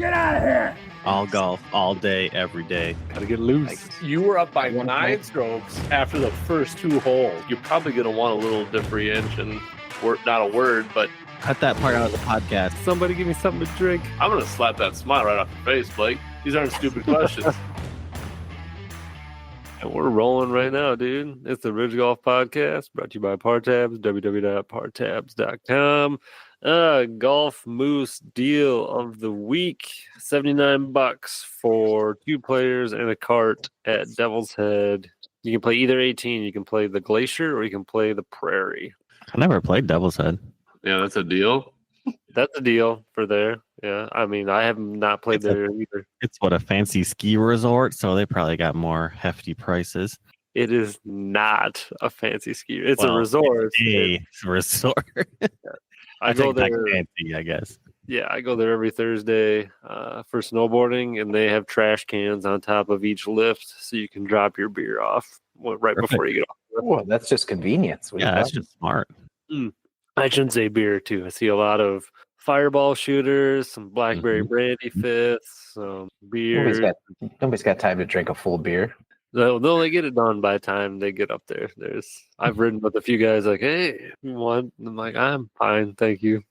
Get out of here! All golf, all day, every day. Gotta get loose. You were up by 9 strokes after the first 2 holes. You're probably going to want a little differentiation. Not a word, but Cut that part out of the podcast. Somebody give me something to drink. I'm going to slap that smile right off your face, Blake. These aren't stupid questions. And we're rolling right now, dude. It's the Ridge Golf Podcast, brought to you by Partabs, www.partabs.com. Golf Moose deal of the week, $79 for 2 players and a cart at Devil's Head. You can play either 18. You can play the Glacier or you can play the Prairie. I never played Devil's Head. Yeah, that's a deal. That's a deal for there. Yeah, I mean, I have not played there either. It's what, a fancy ski resort, so they probably got more hefty prices. It is not a fancy ski. It's a resort. It's a resort. I go there. Fancy, I guess. Yeah, I go there every Thursday for snowboarding, and they have trash cans on top of each lift, so you can drop your beer off right before you get off. Well, that's just convenience. Yeah, that's just smart. I shouldn't say beer too. I see a lot of Fireball shooters, some blackberry brandy fifths, some beer. Nobody's got time to drink a full beer. They'll only get it done by the time they get up there. I've ridden with a few guys like, hey, you want? I'm like, I'm fine, thank you.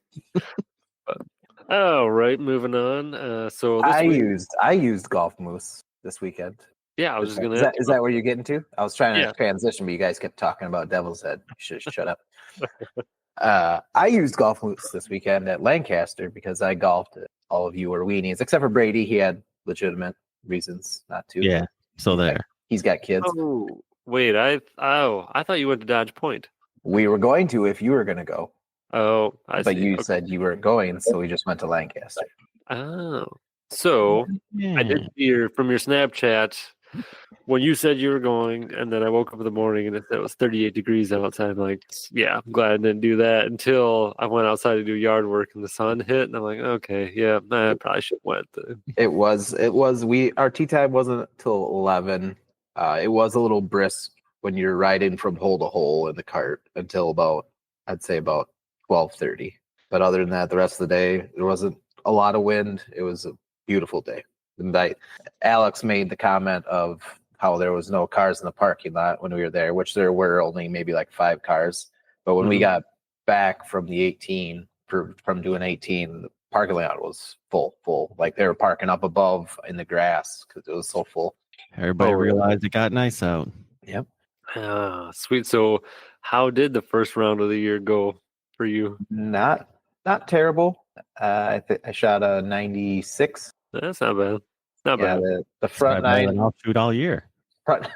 All right, moving on. So I used Golf Moose this weekend. Yeah, I was just gonna. Is that where you're getting to? I was trying to transition, but you guys kept talking about Devil's Head. You should shut up. I used Golf Moose this weekend at Lancaster because I golfed. All of you were weenies, except for Brady. He had legitimate reasons not to. Yeah, so there. He's got kids. Oh, wait, I thought you went to Dodge Point. We were going to if you were going to go. Oh, I see. But you said you weren't going, so we just went to Lancaster. Oh, so I did see from your Snapchat when you said you were going, and then I woke up in the morning and it was 38 degrees outside. I'm like, yeah, I'm glad I didn't do that until I went outside to do yard work and the sun hit, and I'm like, okay, yeah, I probably should have went. It was. Our tee time wasn't till 11. It was a little brisk when you're riding from hole to hole in the cart until about 12:30. But other than that, the rest of the day, there wasn't a lot of wind. It was a beautiful day. And Alex made the comment of how there was no cars in the parking lot when we were there, which there were only maybe like 5 cars. But when we got back from the 18, from doing 18, the parking lot was full. Like they were parking up above in the grass because it was so full. Everybody realized it got nice out. Yep. Sweet. So how did the first round of the year go for you? Not terrible. I shot a 96. That's not bad. Not bad. The front 9. I'll shoot all year. Front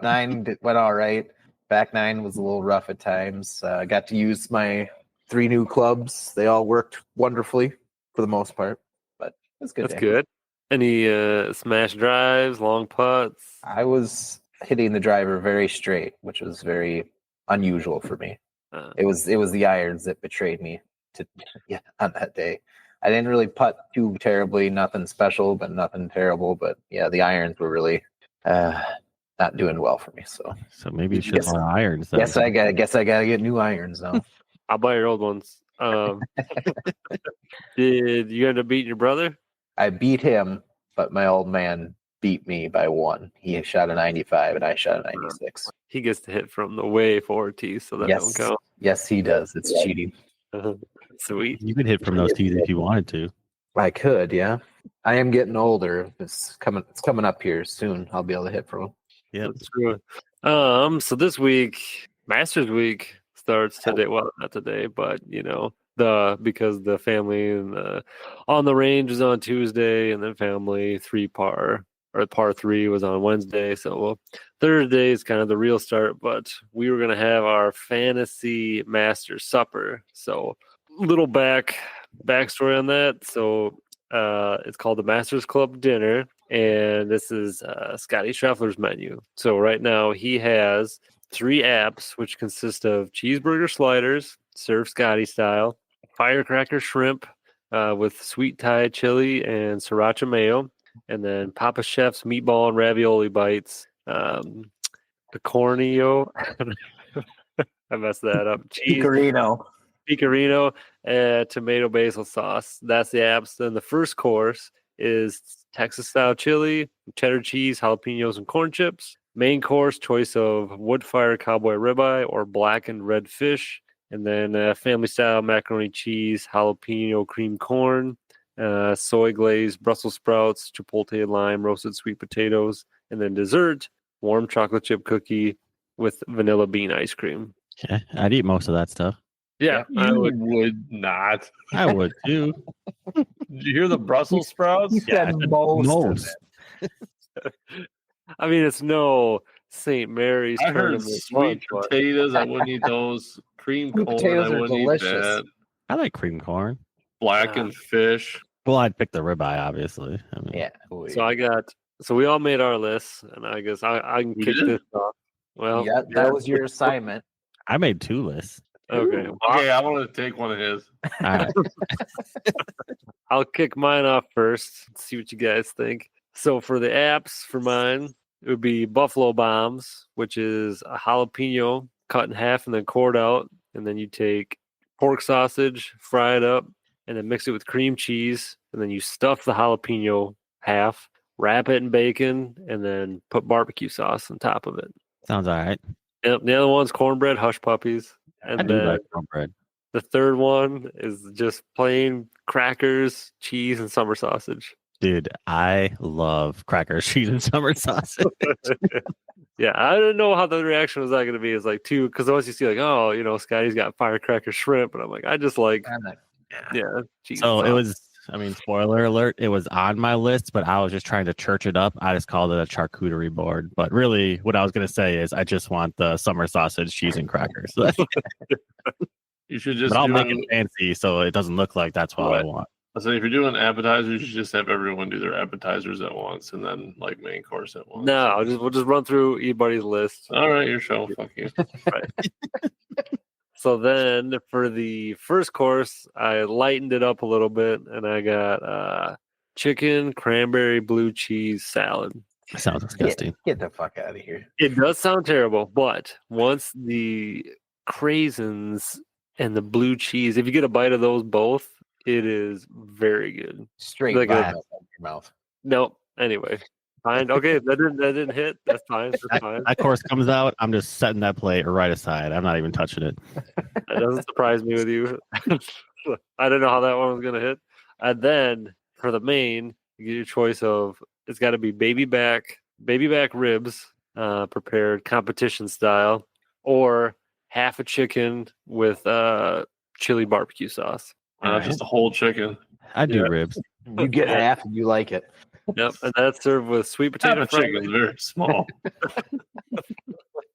9 went all right. Back 9 was a little rough at times. I got to use my 3 new clubs. They all worked wonderfully for the most part, but it's good. That's good. Any smash drives, long putts? I was hitting the driver very straight, which was very unusual for me. It was the irons that betrayed me on that day. I didn't really putt too terribly, nothing special, but nothing terrible. But yeah, the irons were really not doing well for me. So maybe you should buy irons. Guess I gotta get new irons now. I'll buy your old ones. Did you end up beating your brother? I beat him, but my old man beat me by 1. He shot a 95 and I shot a 96. He gets to hit from the way forward tee, so that don't count. Yes, he does. It's cheating. Sweet. You could hit from those tees if you wanted to. I could, yeah. I am getting older. It's coming up here soon. I'll be able to hit from them. Yeah, that's true. So this week, Masters Week starts today. Well, not today, but because the family and on the range is on Tuesday, and then family par 3 was on Wednesday. So Thursday is kind of the real start, but we were going to have our fantasy Masters supper. So little backstory on that. So it's called the Masters Club Dinner, and this is Scotty Scheffler's menu. So right now he has 3 apps, which consist of cheeseburger sliders, served Scotty style, firecracker shrimp with sweet Thai chili and sriracha mayo, and then Papa Chef's meatball and ravioli bites, pecorino. I messed that up. Pecorino, tomato basil sauce. That's the apps. Then the first course is Texas style chili, cheddar cheese, jalapenos, and corn chips. Main course, choice of wood fire cowboy ribeye or blackened red fish. And then family style macaroni cheese, jalapeno cream corn, soy glazed Brussels sprouts, chipotle lime, roasted sweet potatoes. And then dessert, warm chocolate chip cookie with vanilla bean ice cream. Okay. I'd eat most of that stuff. Yeah, I You would. would not. I would too. Did you hear the Brussels sprouts? You said most. of most. it. I mean, it's no St. Mary's I heard tournament sweet lunch, but- potatoes. I wouldn't eat those. Cream Sweet corn. potatoes I are wouldn't delicious. eat that. I like cream corn. Blackened fish. Well, I'd pick the ribeye, obviously. I mean, Yeah. So we all made our lists, and I guess I can We kick did? this off. Well, Yeah, that was your assignment. I made 2 lists. okay. Okay, I want to take one of his. All right. I'll kick mine off first. See what you guys think. So for the apps, for mine, it would be Buffalo Bombs, which is a jalapeno cut in half and then cored out, and then you take pork sausage, fry it up, and then mix it with cream cheese, and then you stuff the jalapeno half, wrap it in bacon, and then put barbecue sauce on top of it. Sounds all right. Yep, the other one's cornbread hush puppies, I and do then like cornbread. the third one is just plain crackers, cheese, and summer sausage. Dude, I love crackers, cheese, and summer sausage. Yeah, I didn't know how the reaction was that going to be. It's like because once you see like, oh, Scotty's got firecracker shrimp, and I'm like, I just like, yeah, cheese. So and it sauce. was, I mean, spoiler alert, it was on my list, but I was just trying to church it up. I just called it a charcuterie board. But really, what I was going to say is I just want the summer sausage, cheese, and crackers. But You should just I'll do make it fancy so it doesn't look like that's what I Right. want. I said if you're doing appetizers, you should just have everyone do their appetizers at once and then like main course at once. No, we'll just run through everybody's list. All right, your show. Fuck you. So then for the first course, I lightened it up a little bit, and I got chicken, cranberry, blue cheese salad. Sounds disgusting. Get the fuck out of here. It does sound terrible, but once the craisins and the blue cheese, if you get a bite of those both, it is very good. Straight Like vomit out your mouth. Nope. Anyway, fine. Okay, that didn't hit. That's fine. That's fine. That course comes out, I'm just setting that plate right aside. I'm not even touching it. That doesn't surprise me with you. I didn't know how that one was gonna hit. And then for the main, you get your choice of it's got to be baby back ribs, prepared competition style, or half a chicken with chili barbecue sauce. Just a whole chicken. I do Yeah. ribs. You get Yeah. half and you like it. Yep, and that's served with sweet Half potato a chicken is fries. very small.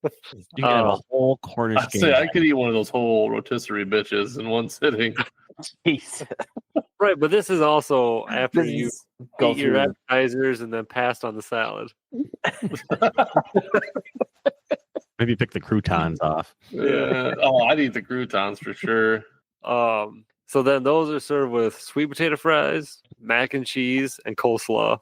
You can have a Oh. whole Cornish I'd game. say I could eat one of those whole rotisserie bitches in one sitting. Jeez. Right, but this is also after This you is- go eat your through. appetizers and then passed on the salad. Maybe pick the croutons off. Yeah. Oh, I'd eat the croutons for sure. So then those are served with sweet potato fries, mac and cheese, and coleslaw.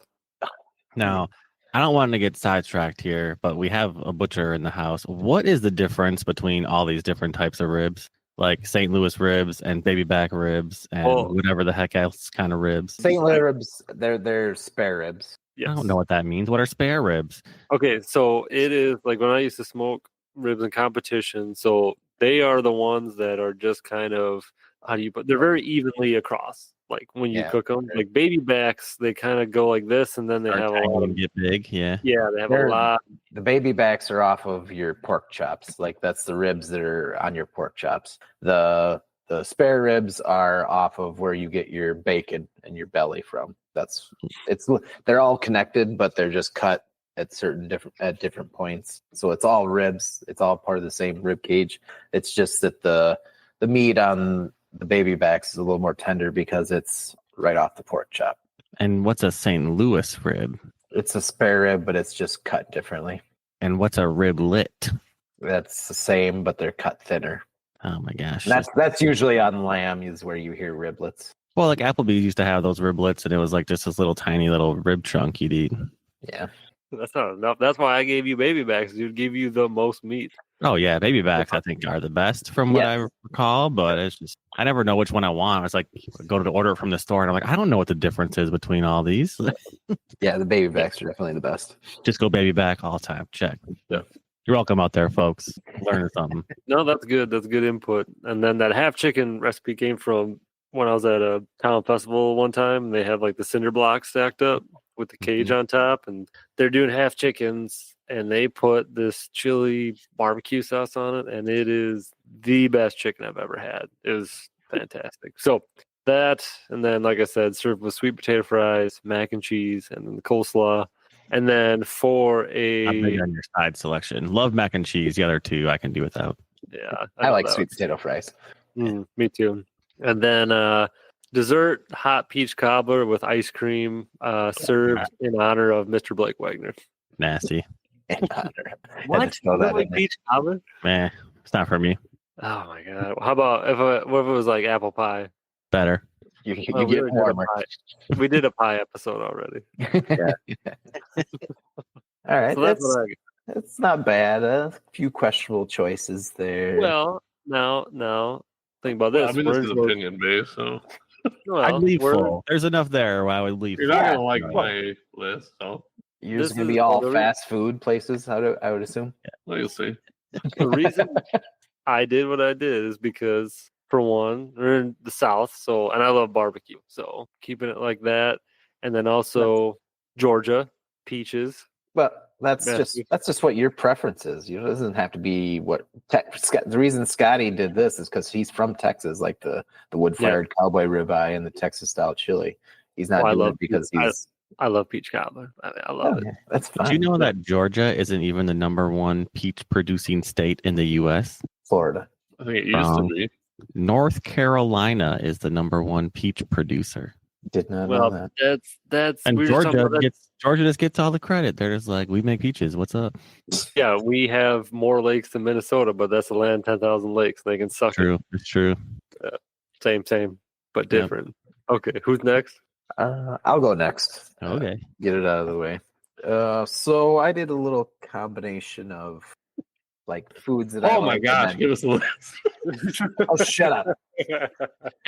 Now, I don't want to get sidetracked here, but we have a butcher in the house. What is the difference between all these different types of ribs? Like St. Louis ribs and baby back ribs and Well- whatever the heck else kind of ribs. St. Louis ribs, they're spare ribs. Yes. I don't know what that means. What are spare ribs? Okay, so it is like when I used to smoke ribs in competition. So they are the ones that are just kind of how do you put? They're very evenly across. Like when you Yeah, cook them, okay. like baby backs, they kind of go like this, and then they Are have a tiny lot and of get big. Yeah. they have They're- a lot. The baby backs are off of your pork chops. Like that's the ribs that are on your pork chops. The spare ribs are off of where you get your bacon and your belly from. They're all connected, but they're just cut at different points. So it's all ribs. It's all part of the same rib cage. It's just that the meat on the baby backs is a little more tender because it's right off the pork chop. And what's a St. Louis rib? It's a spare rib, but it's just cut differently. And what's a riblet? That's the same, but they're cut thinner. Oh my gosh. And that's usually on lamb is where you hear riblets. Well, like Applebee's used to have those riblets, and it was like just this little tiny little rib chunk you'd eat. Yeah. That's not enough. That's why I gave you baby backs. Dude, give you the most meat. Oh yeah, baby backs I think are the best from what I Yes. recall, but it's just I never know which one I want. It's like go to order it from the store and I'm like, I don't know what the difference is between all these. Yeah, the baby backs are definitely the best. Just go baby back all the time. Check. Yeah. You're welcome out there, folks. Learning something. No, that's good. That's good input. And then that half chicken recipe came from when I was at a town festival one time. They have like the cinder blocks stacked up with the cage on top, and they're doing half chickens, and they put this chili barbecue sauce on it, and it is the best chicken I've ever had. It was fantastic. So that, and then like I said, served with sweet potato fries, mac and cheese, and then the coleslaw. And then for I'm big a on your side selection. Love mac and cheese. The other two I can do without. yeah, I know like that sweet potato fries. Me too. And then dessert hot peach cobbler with ice cream served in honor of Mr. Blake Wagner. Nasty. In honor. What? Had to throw that in there. Peach cobbler? Meh. It's not for me. Oh my god! How about what if it was like apple pie? Better. You Oh, we get already did a warmer. pie. We did a pie episode already. All right, So that's what I that's not bad. A few questionable choices there. Well, now think about this. I mean, We're this is into- opinion based, so well, I'd leave we're- full. There's enough there where I would leave you're full. not Yeah. gonna like No. my list. So You're this just gonna is be all the re- fast food places. I would assume. well, you'll see. The reason I did what I did is because, for one, we're in the South, so and I love barbecue, so keeping it like that, and then also Georgia peaches. But that's Yeah. just what your preference is. You know, it doesn't have to be what. The reason Scotty did this is because he's from Texas, like the wood fired cowboy ribeye and the Texas style chili. He's not Oh, I doing love it because I- he's. I love peach cobbler. I love it. Yeah, that's fine. Do you know that Georgia isn't even the #1 peach producing state in the U.S.? Florida? I think it used to Wrong. be. North Carolina is the #1 peach producer. Did not know Well, that. that's And we were just talking Georgia about that. Georgia just gets all the credit. They're just like, we make peaches. What's up? Yeah, we have more lakes than Minnesota, but that's a land 10,000 lakes. They can suck True. It's true. it. Same, but Yep. different. Okay, who's next? I'll go next. Okay. Get it out of the way. So I did a little combination of like foods that I Oh my like and gosh, then- give us a list. Oh, shut up.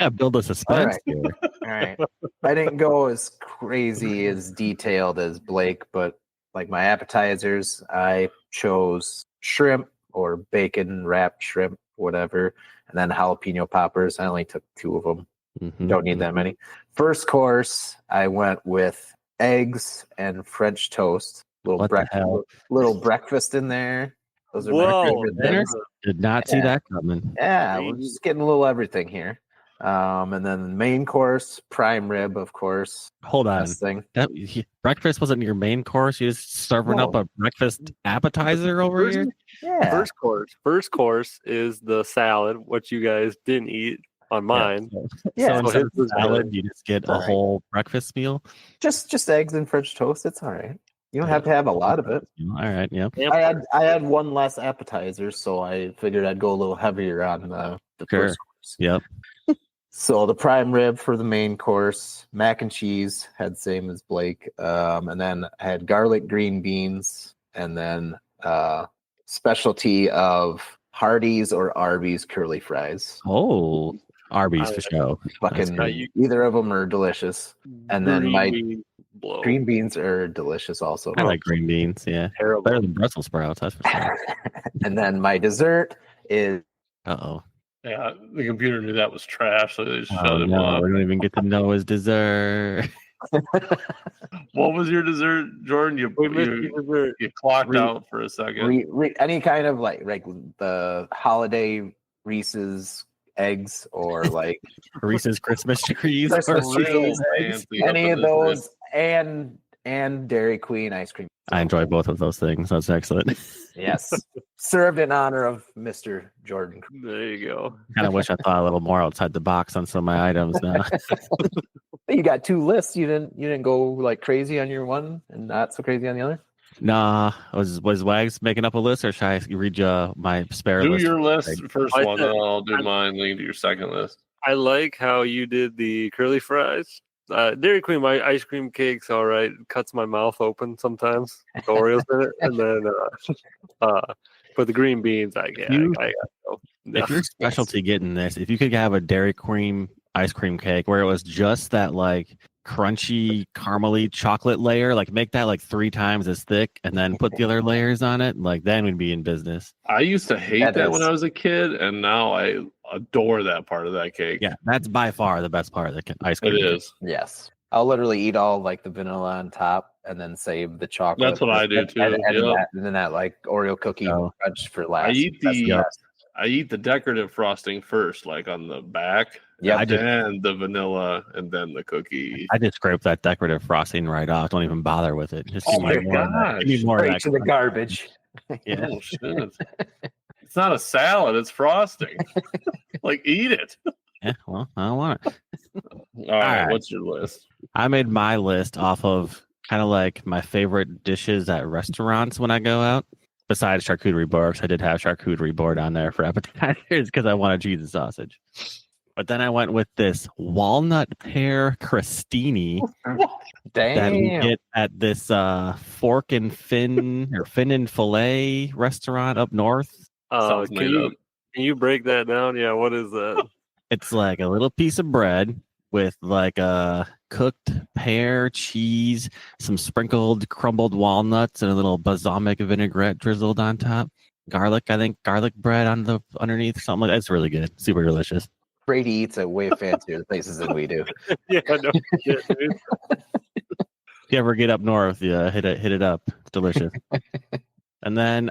Yeah, build a suspense right. here. All right. I didn't go as crazy as detailed as Blake, but like my appetizers, I chose shrimp or bacon wrapped shrimp, whatever, and then jalapeno poppers. I only took 2 of them. Mhm. Don't need that many. First course, I went with eggs and French toast. What the hell? Little breakfast in there. Those are my Whoa, favorite dinner? things. Did not see Yeah. that coming. Yeah, we're Crazy. just getting a little everything here. And then the main course, prime rib, of course. Hold on. Best thing. Breakfast wasn't your main course. You just serving up No. a breakfast appetizer over here. Yeah. First course is the salad, what you guys didn't eat on mine. Yeah, So so instead his of was salad, good. you just get a Alright. whole breakfast meal. just eggs and French toast. It's all right. You don't have to have a lot of it. All right. Yep. I had one less appetizer, so I figured I'd go a little heavier on the Sure. first course. Yep. So the prime rib for the main course, mac and cheese had same as Blake, and then I had garlic green beans, and then specialty of Hardee's or Arby's curly fries. Oh, Arby's for sure. Fucking good. either of them are delicious. And then my blow. green beans are delicious also. I like green beans. Yeah, terrible. better than Brussels sprouts. That's for sure. And then my dessert is Uh Yeah, the computer knew that was trash, so they just oh. shut Oh him no, off. we don't even get to know his dessert. What was your dessert, Jordan? We missed the dessert. You clocked Re- out for a second. any kind of like the holiday Reese's eggs or like Reese's Christmas trees. Christmas Real trees, fancy any up of in this those, and Dairy Queen ice cream. I enjoy both of those things. That's excellent. Yes, served in honor of Mr. Jordan. There you go. Kind of wish I thought a little more outside the box on some of my items now. You got 2 lists. You didn't go like crazy on your one and not so crazy on the other. Nah, was Wags making up a list, or should I read you my spare Do list? your list first I one, said- then I'll do mine. Then you do your second list. I like how you did the curly fries. Dairy Queen, my ice cream cake's all right. It cuts my mouth open sometimes. with Oreos in it, and then But the green beans, I got to go. No. If your specialty getting this, if you could have a Dairy Cream ice cream cake where it was just that like crunchy caramely chocolate layer, like make that like 3 times as thick and then put the other layers on it, like then we'd be in business. I used to hate That that when is- I was a kid, and now I adore that part of that cake. Yeah, that's by far the best part of the ice cream. It cake. is. Yes. I'll literally eat all like the vanilla on top and then save the chocolate. That's what I do, too. And Yep. then that like Oreo cookie Oh. crunch for last. I eat That's the best. I eat the decorative frosting first, like on the back. Yep. I do. Then the vanilla, and then the cookie. I just scrape that decorative frosting right off. Don't even bother with it. Just give Oh me my more of that. Give me gosh. more of Straight that. to the garbage. Yeah. Oh shit! It's not a salad; it's frosting. Like, eat it. Yeah, well, I don't want it. All right, right. what's your list? I made my list off of kind of like my favorite dishes at restaurants when I go out. Besides charcuterie boards, I did have charcuterie board on there for appetizers because I wanted cheese and sausage. But then I went with this walnut pear crostini that we Damn. get at this Fork and Fin or Fin and Fillet restaurant up north. Sounds Can made up. you break that down? Yeah, what is that? It's like a little piece of bread with like a cooked pear, cheese, some sprinkled crumbled walnuts, and a little balsamic vinaigrette drizzled on top. Garlic, I think garlic bread on the underneath, something like that. It's really good, super delicious. Brady eats at way fancier places than we do. Yeah, no shit, dude. If you ever get up north, yeah, hit it up. It's delicious. And then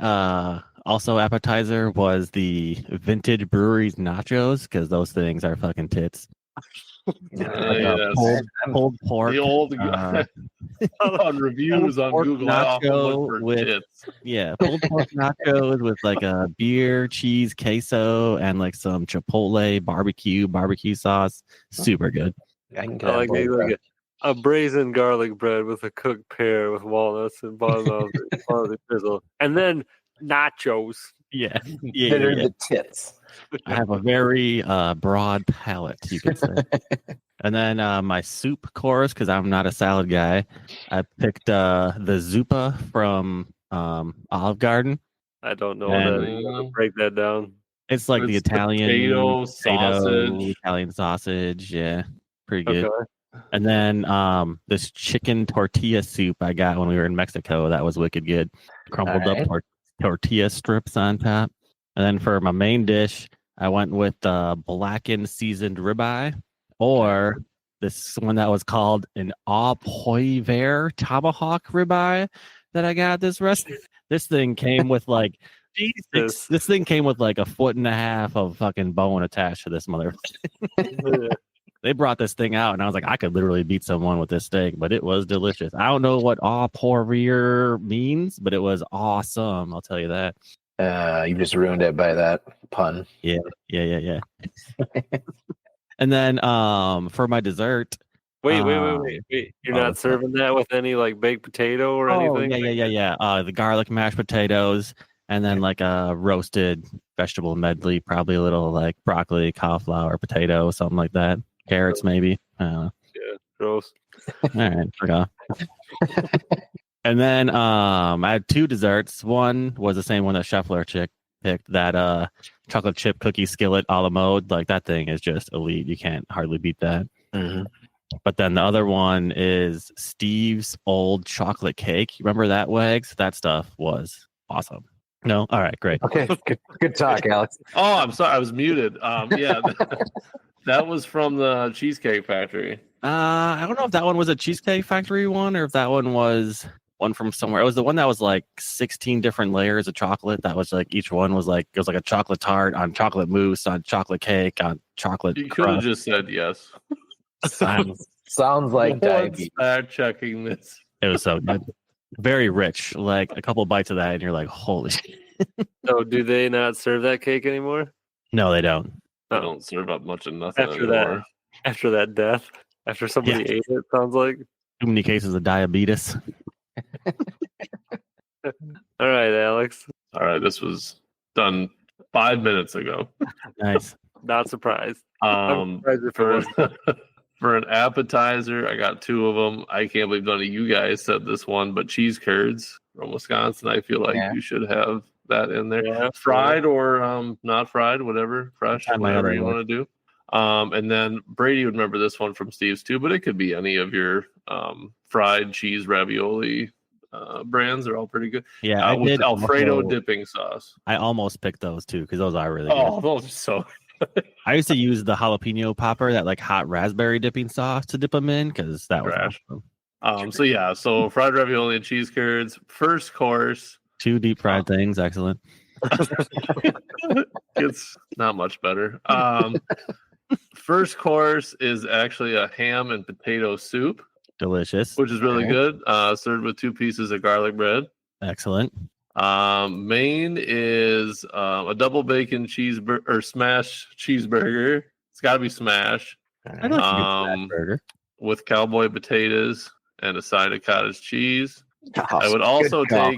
also appetizer was the Vintage Breweries nachos because those things are fucking tits. Like a Yes. pulled pork. The old uh, on reviews on pork Google, I often nacho look for with- tits. Yeah, pulled pork nachos with like a beer, cheese, queso, and like some chipotle barbecue sauce. Super good. I can get I on board, bro. like a brazen garlic bread with a cooked pear with walnuts and balsamic drizzle, and then nachos. Yeah, That are the tits. I have a very broad palate, you could say. And then my soup course, because I'm not a salad guy, I picked the zuppa from Olive Garden. I don't know And- that. You gotta break that down. It's like the It's Italian potato, sausage. Italian sausage. Yeah, pretty good. Okay. And then this chicken tortilla soup I got when we were in Mexico. That was wicked good. Crumbled Alright. up tortilla strips on top. And then for my main dish, I went with blackened seasoned ribeye, or this one that was called an au poivre tomahawk ribeye that I got at this restaurant. This thing came with like Jesus. this thing came with like 1.5 feet of fucking bone attached to this mother. They brought this thing out, and I was like, I could literally beat someone with this steak, but it was delicious. I don't know what au poivre means, but it was awesome. I'll tell you that. You just ruined it by that pun. Yeah. And then for my dessert, Wait. You're Oh, not serving that with any like baked potato or anything? yeah. The garlic mashed potatoes, and then like a roasted vegetable medley, probably a little like broccoli, cauliflower, potato, something like that. Carrots, maybe. I don't know. Gross. All right, forgot. And then I had 2 desserts. One was the same one that Scheffler chick picked, that chocolate chip cookie skillet a la mode. Like that thing is just elite. You can't hardly beat that. But then the other one is Steve's old chocolate cake. You remember that, Wags? That stuff was awesome. No? All right, great. Okay, good talk, Alex. Oh, I'm sorry, I was muted. Yeah, that was from the Cheesecake Factory. I don't know if that one was a Cheesecake Factory one or if that one was one from somewhere. It was the one that was like 16 different layers of chocolate. That was like each one was like, it was like a chocolate tart on chocolate mousse on chocolate cake on chocolate You could have crust. just said yes. Sounds like No one's diabetes. fact checking this. It was so good. Very rich. Like a couple bites of that and you're like, holy shit. So do they not serve that cake anymore? No, they don't. They don't serve up much of nothing After that. anymore. After that death? After somebody ate it, sounds like. Too many cases of diabetes. All right, Alex. All right, this was done 5 minutes ago. Nice. Not surprised. I'm surprised if it For was. for an appetizer, I got 2 of them. I can't believe none of you guys said this one, but cheese curds from Wisconsin. I feel like Yeah. you should have that in there. Yeah, Fried or not fried, whatever, fresh, Try my whatever other you one. want to do. And then Brady would remember this one from Steve's too, but it could be any of your fried cheese ravioli brands. They're all pretty good. Yeah, I With did Alfredo also- dipping sauce. I almost picked those too because those are really Oh, good. those are so. I used to use the jalapeno popper, that like hot raspberry dipping sauce to dip them in because that was Trash. awesome. So fried ravioli and cheese curds. First course 2 deep fried things, excellent. gets not much better. First course is actually a ham and potato soup, Delicious, which is really Okay. good. Served with 2 pieces of garlic bread. excellent. Main is a double bacon cheeseburger or smash cheeseburger. It's got to be smash I like a good smash burger. with cowboy potatoes and a side of cottage cheese. Oh, I would good also call.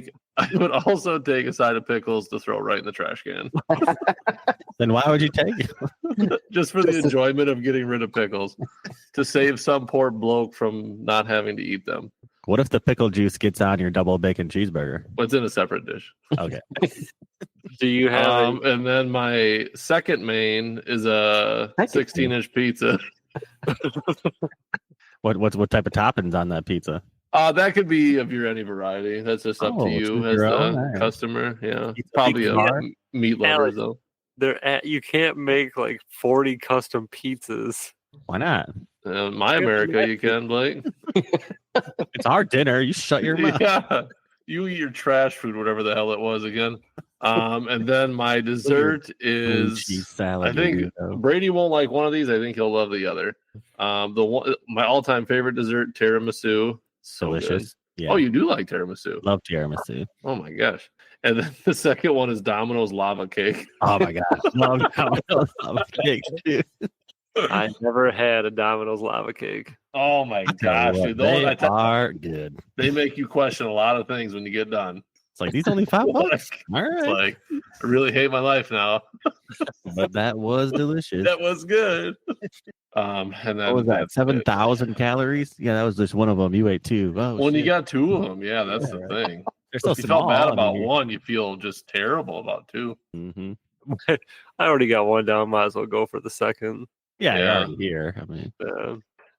take a side of pickles to throw right in the trash can, Then why would you take it? just for the Just- enjoyment of getting rid of pickles, to save some poor bloke from not having to eat them. What if the pickle juice gets on your double bacon cheeseburger? It's in a separate dish. Okay. Do you have And then my second main is a Second 16-inch pizza. What type of toppings on that pizza? That could be of your any variety. That's just up Oh, to you choose as your the own. Alright. customer. Yeah, Pizza probably pizza a bar? meat lovers Alex. though. you can't make like 40 custom pizzas. Why not? My America, you can, Blake. It's our dinner. You shut your mouth. Yeah, you eat your trash food, whatever the hell it was again. And then my dessert Blue is. cheese salad. I think Brady won't like one of these. I think he'll love the other. My all-time favorite dessert, tiramisu. So good. delicious. Yeah. Oh, you do like tiramisu? Love tiramisu. Oh my gosh! And then the second one is Domino's lava cake. Oh my god. Love Domino's lava cake, dude. I never had a Domino's lava cake. Oh my Tell gosh! you what, Dude, they those, are good. they make you question a lot of things when you get done. It's like these only $5. All It's right. like I really hate my life now. But that was delicious. That was good. And then What was that? that's it. 7,000 calories? Yeah, that was just one of them. You ate 2. Oh, When you shit. got 2 of them, yeah, that's Yeah, the thing. They're so If you small. felt bad I about mean, one, you feel just terrible about 2. mhm. I already got one down. Might as well go for the second. Yeah, you're Yeah. already here. I mean,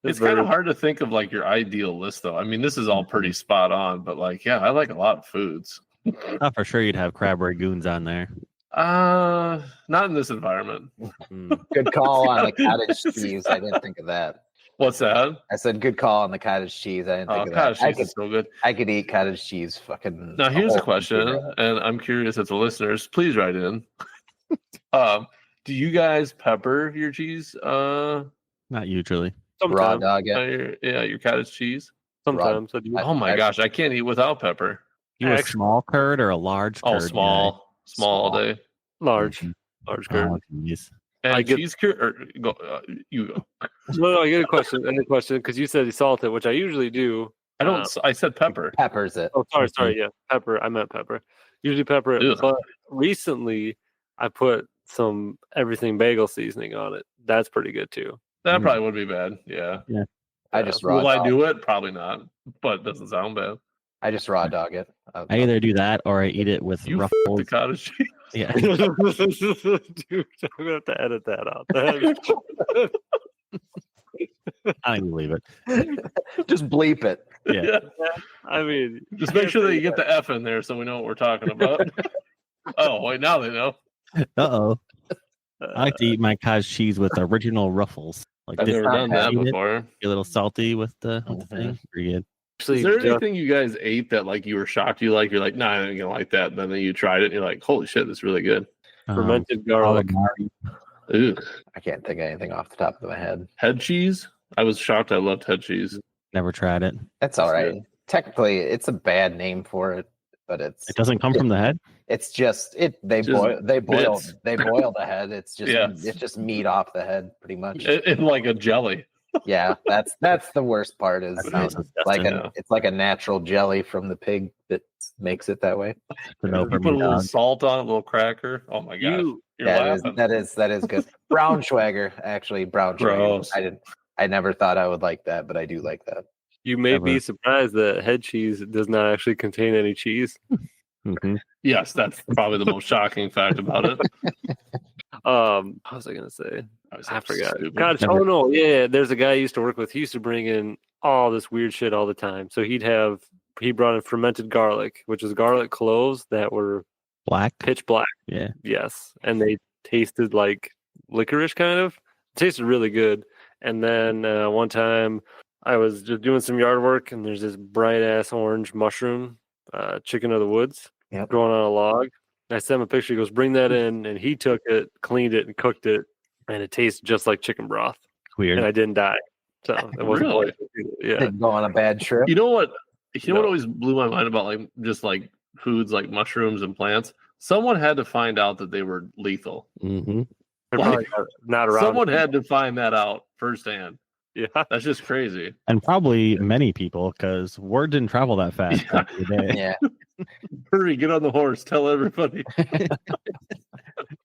It's kind of hard to think of like your ideal list, though. I mean, this is all pretty spot on, but like, yeah, I like a lot of foods. thought for sure you'd have crab ragoons on there. Not in this environment. Mm. Good call on the cottage cheese. I didn't think of that. What's that? I said good call on the cottage cheese. I didn't Oh, think of cottage that. cheese is so good. I could eat cottage cheese fucking. Now, here's a whole question, thing. and I'm curious if the listeners, please write in. Do you guys pepper your cheese? Not usually. Raw Sometimes, dog it. Your cottage cheese. sometimes I do. I- Oh my gosh, I can't eat without pepper. You a Actually- small curd or a large curd? Oh, small all Small. day. Large, Mhm. large guy? curd. Oh, geez. And I get- cheese curd. Or go, you go. No, I get a question. I get a question because you said you salted, which I usually do. I don't. I said pepper. Peppers it. Oh, sorry. Yeah, pepper. I meant pepper. Usually pepper it, Ugh. but recently I put some everything bagel seasoning on it. That's pretty good too. That probably would be bad. Yeah. I just raw. Will I dog. do it? Probably not. But it doesn't sound bad. I just raw dog it. I either do that or I eat it with You f- ruffles. the cottage cheese. Yeah. Dude, I'm gonna have to edit that out. I don't even believe it. just bleep it. Yeah. I mean, Just make sure that you get the F in there so we know what we're talking about. Oh, wait, now they know. Uh-oh. I like to eat my cottage cheese with original ruffles. Like I've this, never not done that eat it, before. be a little salty with the thing. Pretty good. actually, Is there just- anything you guys ate that like you were shocked you like? You're like, nah, I ain't gonna like that. And then you tried it and you're like, holy shit, that's really good. fermented garlic. Calamari. Ooh. I can't think of anything off the top of my head. Head cheese? I was shocked I loved head cheese. Never tried it. That's all That's right. Technically, it's a bad name for it, but it's It doesn't come from the head. it's just it. They Just boil bits. they boil the head. It's just Yes. it's just meat off the head, pretty much. In like a jelly. Yeah, that's the worst part. Is That sounds it's like disgusting. a it's like a natural jelly from the pig that makes it that way. To know You for put a me, little dog. salt on it, a little cracker. Oh my gosh. You, You're laughing. That is good. Braunschweiger, actually, Braunschweiger. Gross. I never thought I would like that, but I do like that. you may be Never. surprised that head cheese does not actually contain any cheese. Mm-hmm. Yes, that's probably the most shocking fact about it. What was I gonna say? was I forgot. stupid. God, oh no, yeah. There's a guy I used to work with. He used to bring in all this weird shit all the time. So he brought in fermented garlic, which is garlic cloves that were Black. pitch black. Yeah. Yes, and they tasted like licorice, kind of. It tasted really good. And then one time I was just doing some yard work, and there's this bright ass orange mushroom, chicken of the woods, Yep. growing on a log. I sent him a picture. He goes, "Bring that in," and he took it, cleaned it, and cooked it, and it tastes just like chicken broth. Weird. And I didn't die, so it wasn't Really? poisonous. Yeah. Didn't go on a bad trip. You know what? You know what No. always blew my mind about like just like foods like mushrooms and plants? Someone had to find out that they were lethal. Mm-hmm. They're Like, probably not around. Someone had to find that out firsthand. Yeah. That's just crazy. And probably many people, because word didn't travel that fast Yeah. back in the day. Yeah. Hurry, get on the horse. Tell everybody.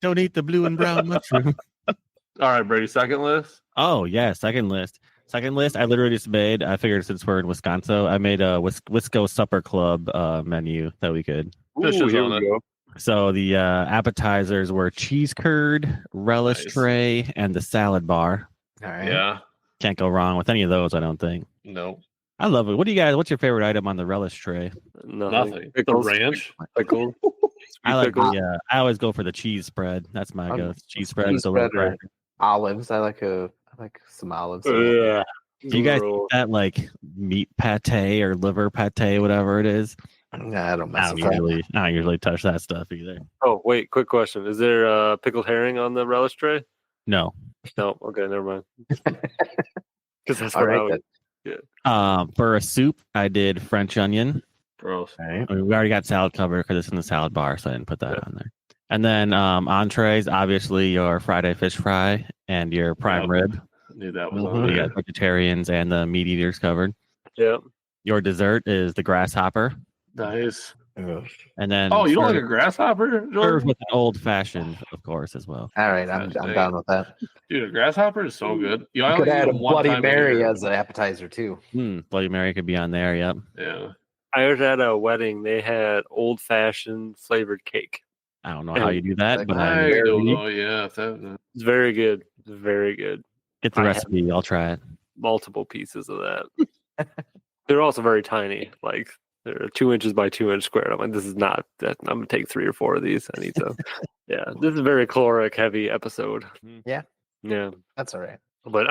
Don't eat the blue and brown mushroom. All right, Brady, second list. Oh yeah, second list. Second list. I literally just made. I figured since we're in Wisconsin, I made a Wisco Supper Club menu that we could. Fish is here on we it. go. So the appetizers were cheese curd, relish Nice. tray, and the salad bar. All right. Yeah. Can't go wrong with any of those. I don't think. No. I love it. What do you guys? What's your favorite item on the relish tray? Nothing. The Pickles. ranch. Pickles. I like pickles. the. I always go for the cheese spread. That's my go. Cheese spread cheese with the little spread or- cracker. Olives. I like some olives. Yeah. Do you guys Bro. eat that like meat pate or liver pate, whatever it is? Nah, I don't I mess don't with that. usually touch that stuff either. Oh wait, quick question: is there pickled herring on the relish tray? No. No. Okay, never mind. Because that's All what I right. would. Then. For a soup, I did French onion. Gross. All right. I mean, we already got salad covered because it's in the salad bar, so I didn't put that on there. And then entrees, obviously your Friday fish fry and your prime Yep. rib. Knew that was Mhm. on You there. got vegetarians and the meat eaters covered. Yeah. Your dessert is the grasshopper, Nice. Ugh. and then Oh, you don't like a served- grasshopper, served Jordan? with an old fashioned, of course, as well. All right. I'm Nice. down with that. Dude, a grasshopper is so good. You You only could eat add a them one Bloody time a Mary year. as an appetizer too. Bloody Mary could be on there. Yep. Yeah. I was at a wedding. They had old fashioned flavored cake. I don't know how you do that, Like but I Mary. don't know. Yeah. It's very good. It's very good. get the I recipe. I'll try it. Multiple pieces of that. They're also very tiny. Like they're 2 inches by 2 inch squared. I'm like, this is not that. I'm gonna take 3 or 4 of these. I need to. Yeah, this is a very caloric heavy episode. Yeah. Yeah. That's all right. But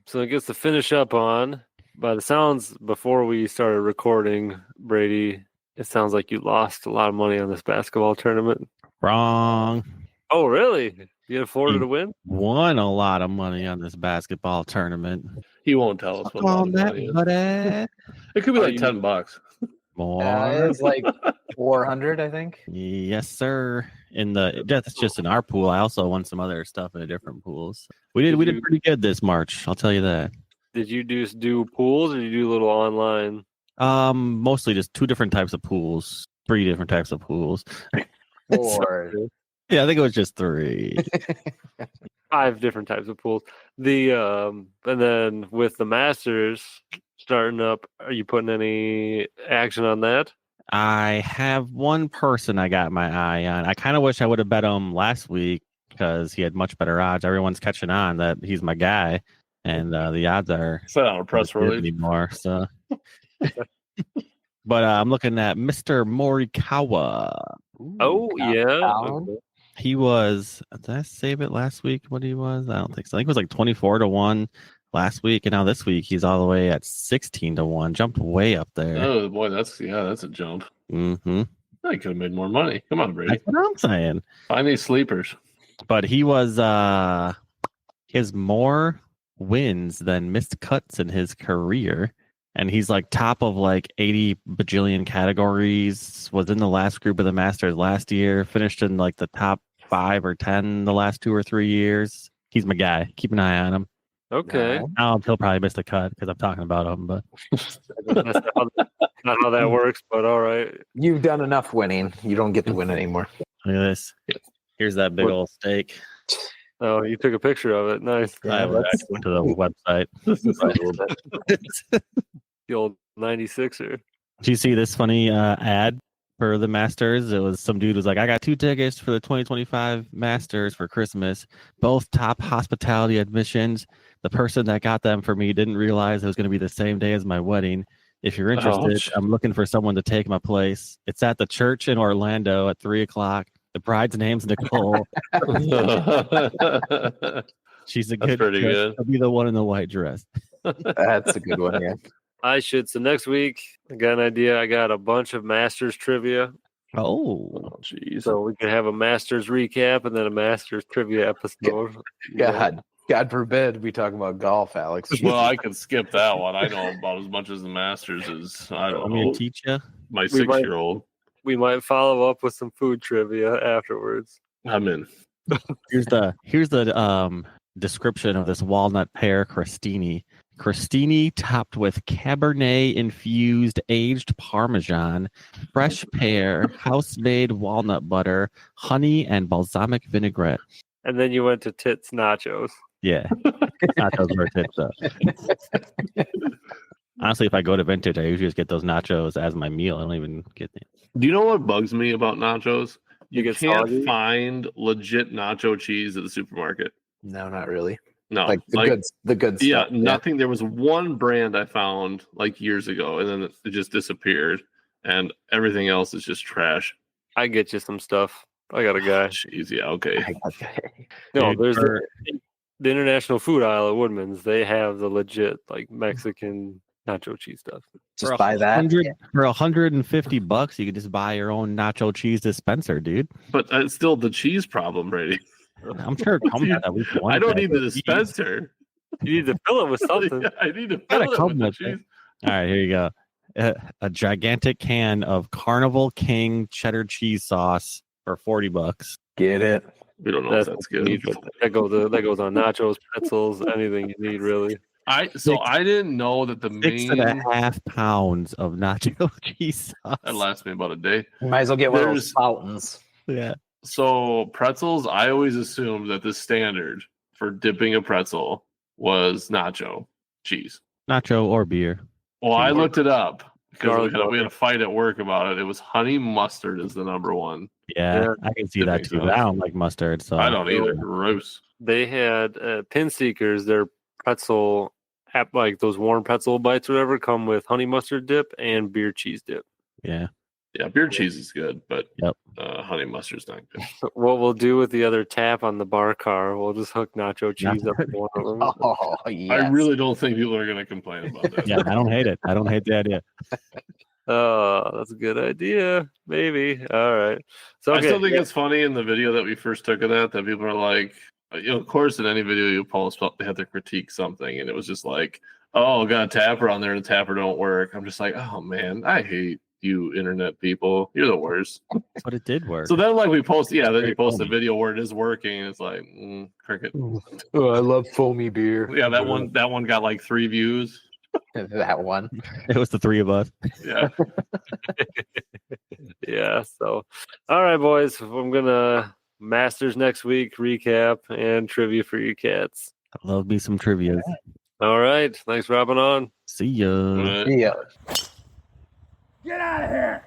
so I guess to finish up on, by the sounds before we started recording, Brady, it sounds like you lost a lot of money on this basketball tournament. Wrong. Oh, really? You had Florida to win? Won a lot of money on this basketball tournament. He won't tell us what On the that, money is. buddy. It could be Oh, like you- $10. More. It's like 400, I think. Yes, sir. That's just in our pool. I also won some other stuff in different pools. We did you- pretty good this March. I'll tell you that. Did you do pools or did you do a little online? Mostly just 2 different types of pools, 3 different types of pools. Or Yeah, I think it was just 3. 5 different types of pools. And then with the Masters starting up, are you putting any action on that? I have one person I got my eye on. I kind of wish I would have bet him last week because he had much better odds. Everyone's catching on that he's my guy, and the odds are Send out a press not good release. anymore. So, but I'm looking at Mr. Morikawa. Oh, yeah. down. Okay. He was. Did I save it last week? What he was? I don't think so. I think it was like 24-1 last week, and now this week he's all the way at 16-1. Jumped way up there. Oh boy, that's a jump. Mm-hmm. I could have made more money. Come on, Brady. That's what I'm saying. Find these sleepers. But he was he has more wins than missed cuts in his career, and he's like top of like 80 bajillion categories. Was in the last group of the Masters last year. Finished in like the top 5 or 10 the last 2 or 3 years. He's my guy. Keep an eye on him. Okay. He'll probably miss the cut because I'm talking about him. But That's not how that works, but all right. You've done enough winning. You don't get to win anymore. look at this. Here's that big old steak. Oh, you took a picture of it. Nice. I went to the website. A little bit. The old 96er. Do you see this funny ad for the Masters. It was some dude was like, I got 2 tickets for the 2025 Masters for Christmas, both top hospitality admissions. The person that got them for me didn't realize it was going to be the same day as my wedding. If you're interested, Ouch. I'm looking for someone to take my place. It's at the church in Orlando at 3:00. The bride's name's Nicole. She's a That's good pretty cook. good. She'll be the one in the white dress. That's a good one. Yeah. I should. So next week, I got an idea. I got a bunch of Masters trivia. Oh, Oh, jeez. So we could have a Masters recap and then a Masters trivia episode. God forbid we talk about golf, Alex. Well, I could skip that one. I know about as much as the Masters is. I don't want me know. to teach you? My We might- 6-year-old. We might follow up with some food trivia afterwards. I'm in. Here's the description of this walnut pear crostini. Crostini topped with Cabernet infused aged Parmesan, fresh pear, house-made walnut butter, honey, and balsamic vinaigrette. And then you went to Tits Nachos. Yeah, nachos are tits though. Honestly, if I go to Vintage, I usually just get those nachos as my meal. I don't even get it. Do you know what bugs me about nachos? You get can't soggy? find legit nacho cheese at the supermarket. No, not really. No, Like the good yeah, stuff. nothing. There was one brand I found like years ago, and then it just disappeared, and everything else is just trash. I get you some stuff. I got a guy. Jeez, yeah, okay. No, Dude, there's for- the International Food Aisle at Woodman's. They have the legit like Mexican nacho cheese stuff. Just buy that. For $150, you could just buy your own nacho cheese dispenser, dude. But it's still the cheese problem, Brady. I'm sure it comes with at least one. I don't bag need the of cheese. dispenser. You need to fill it with something. Yeah, I need to Gotta fill it come with the with it. cheese. All right, here you go. A gigantic can of Carnival King cheddar cheese sauce for $40. Get it. We don't know if that's what you good. need, but that goes on nachos, pretzels, anything you need really. I didn't know that the 6.5 pounds of nacho cheese sauce. that lasts me about a day. You might as well get one of There's- those fountains. Yeah. So pretzels, I always assumed that the standard for dipping a pretzel was nacho cheese. Nacho or beer. Well, I Cheese. looked it up because Garlic we had a fight at work about it. It was honey mustard is the number one. Yeah, Yeah. I can see that Dipping too. sauce. I don't like mustard, so I don't either. Gross. They had Pin Seekers, their pretzel app, like those warm pretzel bites or whatever, come with honey mustard dip and beer cheese dip. Yeah. Yeah, beer cheese is good, but Yep. Honey mustard's not good. What we'll do with the other tap on the bar car, we'll just hook nacho cheese up to one of them. Oh, yes. I really don't think people are going to complain about that. Yeah, I don't hate it. I don't hate the idea. Oh, that's a good idea. Maybe. All right. So I okay, still think it's funny in the video that we first took of that people are like, of course, in any video you post, they have to critique something, and it was just like, oh, got a tapper on there, and the tapper don't work. I'm just like, oh man, I hate you, internet people. You're the worst. But it did work. So then, like, we post, then Very you post a funny. video where it is working, and it's like, cricket. Oh, I love foamy beer. Yeah, that one got like 3 views. That one. It was the three of us. Yeah, yeah. So, all right, boys. I'm gonna Masters next week recap and trivia for you cats. I love me some trivia. All right. Thanks for hopping on. See ya. But- Yeah. Get out of here!